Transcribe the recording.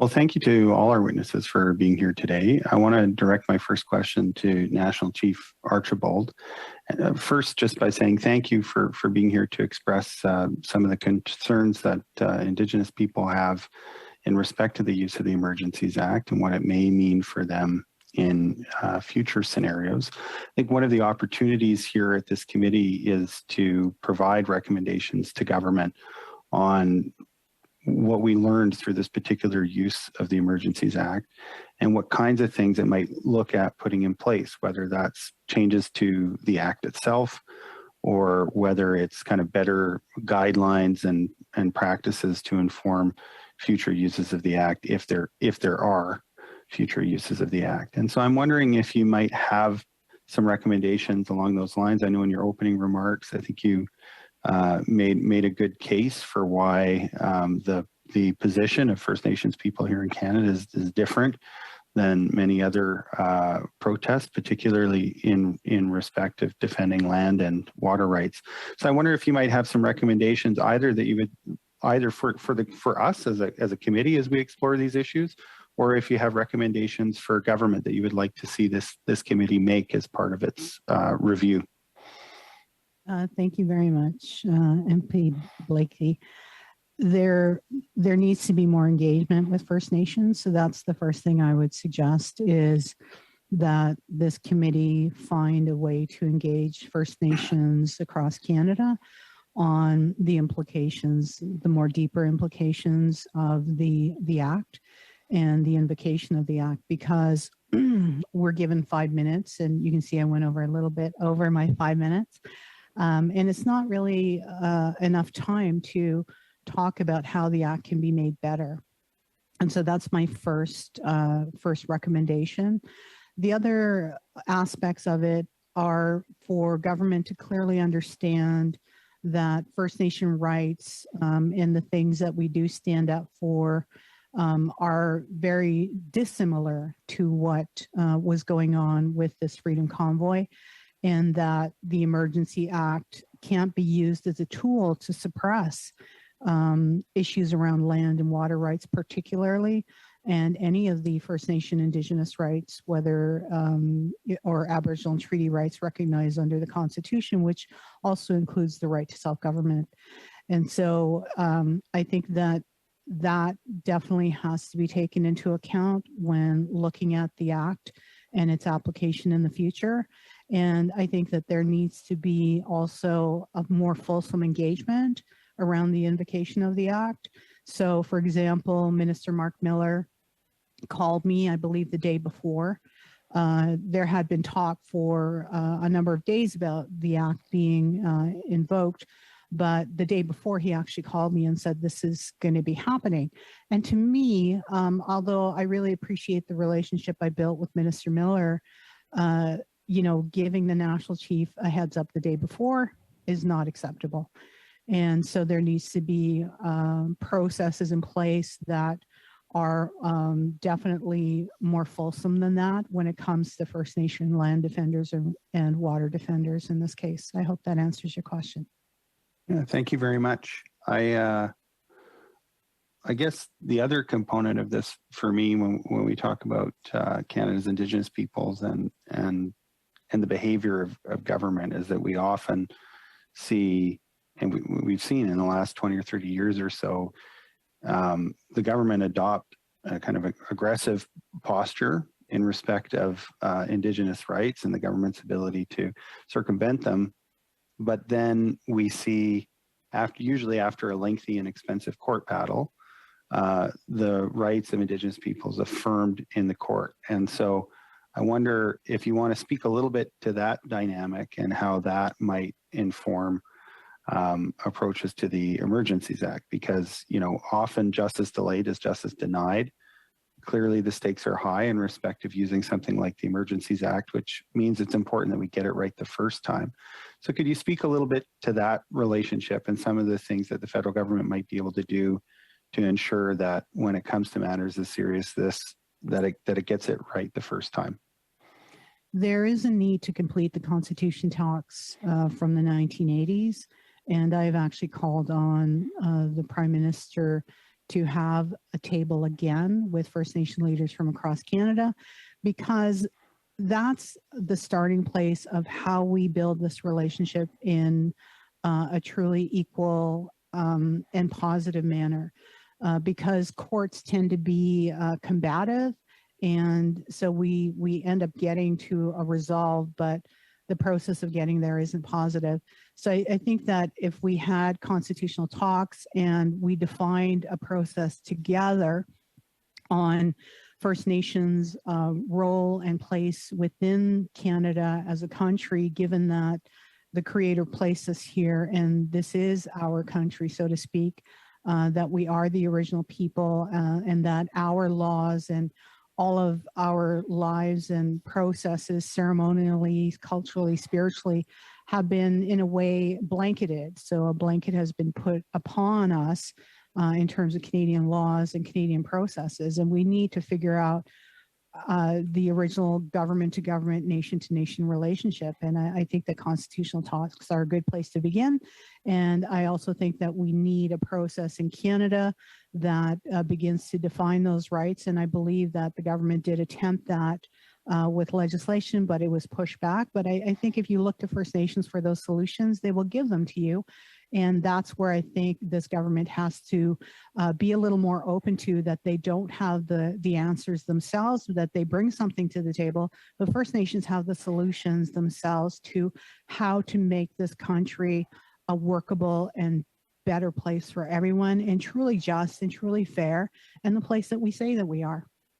Well, thank you to all our witnesses for being here today. I want to direct my first question to National Chief Archibald. First, just by saying thank you for being here to express some of the concerns that Indigenous people have in respect to the use of the Emergencies Act and what it may mean for them in future scenarios. I think one of the opportunities here at this committee is to provide recommendations to government on what we learned through this particular use of the Emergencies Act and what kinds of things it might look at putting in place, whether that's changes to the Act itself or whether it's kind of better guidelines and practices to inform future uses of the Act if there are future uses of the Act. And so I'm wondering if you might have some recommendations along those lines. I know in your opening remarks, I think you made a good case for why the position of First Nations people here in Canada is different than many other protests, particularly in respect of defending land and water rights. So I wonder if you might have some recommendations, either that you would for us as a committee as we explore these issues, or if you have recommendations for government that you would like to see this committee make as part of its review. Thank you very much, MP Blaikie. There needs to be more engagement with First Nations. So that's the first thing I would suggest, is that this committee find a way to engage First Nations across Canada on the implications, the more deeper implications of the Act and the invocation of the Act, because we're given 5 minutes, and you can see I went over a little bit over my 5 minutes. And it's not really enough time to talk about how the Act can be made better. And so that's my first recommendation. The other aspects of it are for government to clearly understand that First Nation rights and the things that we do stand up for are very dissimilar to what was going on with this Freedom Convoy, and that the Emergency Act can't be used as a tool to suppress issues around land and water rights particularly, and any of the First Nation Indigenous rights, whether or Aboriginal and treaty rights recognized under the Constitution, which also includes the right to self-government. And so I think that definitely has to be taken into account when looking at the Act and its application in the future. And I think that there needs to be also a more fulsome engagement around the invocation of the Act. So, for example, Minister Mark Miller called me, I believe, the day before. There had been talk for a number of days about the Act being invoked, but the day before he actually called me and said, this is going to be happening. And to me, although I really appreciate the relationship I built with Minister Miller, giving the National Chief a heads up the day before is not acceptable. And so there needs to be processes in place that are definitely more fulsome than that when it comes to First Nation land defenders and water defenders in this case. I hope that answers your question. Yeah, thank you very much. I guess the other component of this for me when we talk about Canada's Indigenous peoples and the behavior of government is that we often see, and we've seen in the last 20 or 30 years or so, the government adopt a kind of aggressive posture in respect of Indigenous rights and the government's ability to circumvent them. But then we see, usually after a lengthy and expensive court battle, the rights of Indigenous peoples affirmed in the court. And so I wonder if you want to speak a little bit to that dynamic and how that might inform approaches to the Emergencies Act, because often justice delayed is justice denied. Clearly the stakes are high in respect of using something like the Emergencies Act, which means it's important that we get it right the first time. So could you speak a little bit to that relationship and some of the things that the federal government might be able to do to ensure that when it comes to matters as serious as this, that it gets it right the first time? There is a need to complete the Constitution talks from the 1980s. And I've actually called on the Prime Minister to have a table again with First Nation leaders from across Canada, because that's the starting place of how we build this relationship in a truly equal and positive manner. Because courts tend to be combative, and so we end up getting to a resolve, but the process of getting there isn't positive. So I think that if we had constitutional talks and we defined a process together on First Nations role and place within Canada as a country, given that the Creator placed us here and this is our country, so to speak, that we are the original people, and that our laws and all of our lives and processes, ceremonially, culturally, spiritually, have been in a way blanketed. So a blanket has been put upon us in terms of Canadian laws and Canadian processes. And we need to figure out the original government to government, nation to nation relationship. And I think that constitutional talks are a good place to begin. And I also think that we need a process in Canada that begins to define those rights. And I believe that the government did attempt that with legislation, but it was pushed back. But I think if you look to First Nations for those solutions, they will give them to you. And that's where I think this government has to be a little more open to, that they don't have the answers themselves, that they bring something to the table. But First Nations have the solutions themselves to how to make this country a workable and better place for everyone, and truly just and truly fair, and the place that we say that we are.